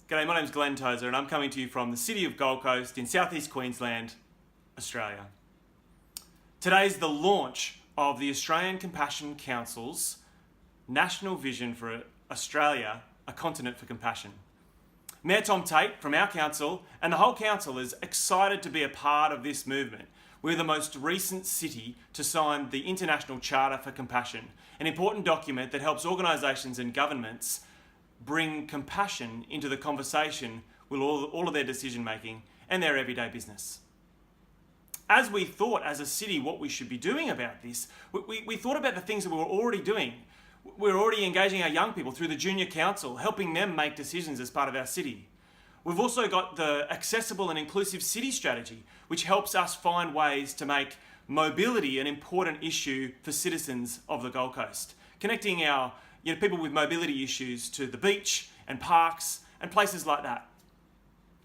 G'day, my name's Glenn Tozer and I'm coming to you from the city of Gold Coast in southeast Queensland, Australia. Today's the launch of the Australian Compassion Council's National Vision for Australia, a Continent for Compassion. Mayor Tom Tate from our council and the whole council is excited to be a part of this movement. We're the most recent city to sign the International Charter for Compassion, an important document that helps organisations and governments bring compassion into the conversation with all of their decision making and their everyday business. As we thought as a city what we should be doing about this, we thought about the things that we were already doing. We're already engaging our young people through the Junior Council, helping them make decisions as part of our city. We've also got the Accessible and Inclusive City Strategy, which helps us find ways to make mobility an important issue for citizens of the Gold Coast, connecting our people with mobility issues to the beach and parks and places like that.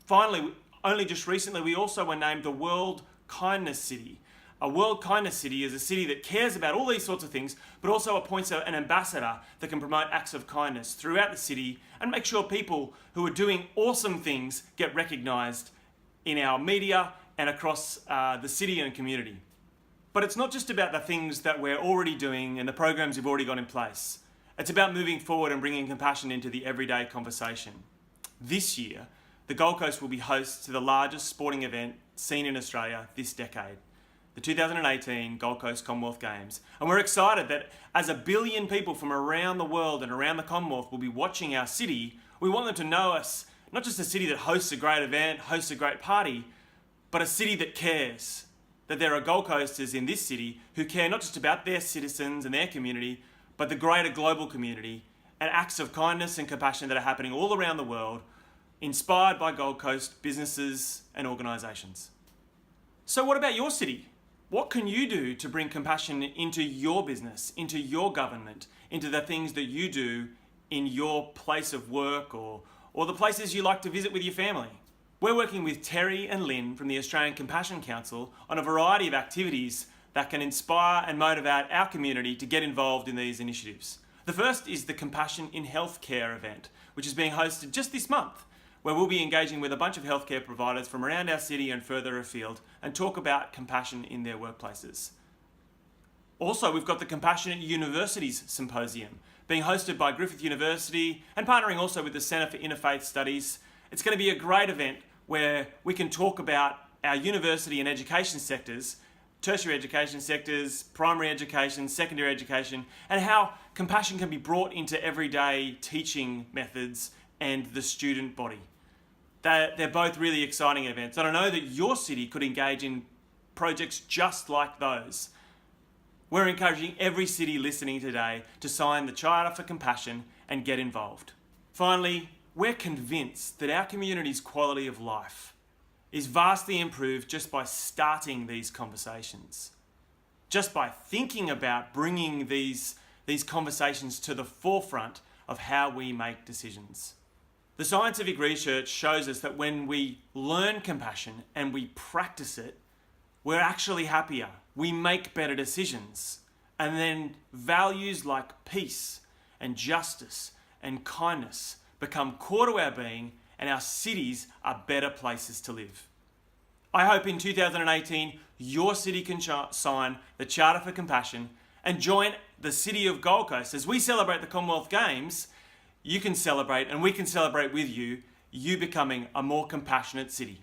Finally, only just recently, we also were named the World Kindness City. A World Kindness City is a city that cares about all these sorts of things, but also appoints an ambassador that can promote acts of kindness throughout the city and make sure people who are doing awesome things get recognised in our media and across the city and community. But it's not just about the things that we're already doing and the programs we've already got in place. It's about moving forward and bringing compassion into the everyday conversation. This year, the Gold Coast will be host to the largest sporting event seen in Australia this decade, the 2018 Gold Coast Commonwealth Games. And we're excited that as 1 billion people from around the world and around the Commonwealth will be watching our city, we want them to know us, not just a city that hosts a great event, hosts a great party, but a city that cares, that there are Gold Coasters in this city who care not just about their citizens and their community, but the greater global community, and acts of kindness and compassion that are happening all around the world, inspired by Gold Coast businesses and organisations. So what about your city? What can you do to bring compassion into your business, into your government, into the things that you do in your place of work or the places you like to visit with your family? We're working with Terry and Lynn from the Australian Compassion Council on a variety of activities that can inspire and motivate our community to get involved in these initiatives. The first is the Compassion in Healthcare event, which is being hosted just this month, where we'll be engaging with a bunch of healthcare providers from around our city and further afield and talk about compassion in their workplaces. Also, we've got the Compassionate Universities Symposium, being hosted by Griffith University and partnering also with the Centre for Interfaith Studies. It's going to be a great event where we can talk about our university and education sectors, tertiary education sectors, primary education, secondary education, and how compassion can be brought into everyday teaching methods and the student body. They're both really exciting events, and I know that your city could engage in projects just like those. We're encouraging every city listening today to sign the Charter for Compassion and get involved. Finally, we're convinced that our community's quality of life is vastly improved just by starting these conversations, just by thinking about bringing these conversations to the forefront of how we make decisions. The scientific research shows us that when we learn compassion and we practice it, we're actually happier, we make better decisions, and then values like peace and justice and kindness become core to our being, and our cities are better places to live. I hope in 2018 your city can sign the Charter for Compassion and join the city of Gold Coast. As we celebrate the Commonwealth Games, you can celebrate and we can celebrate with you, you becoming a more compassionate city.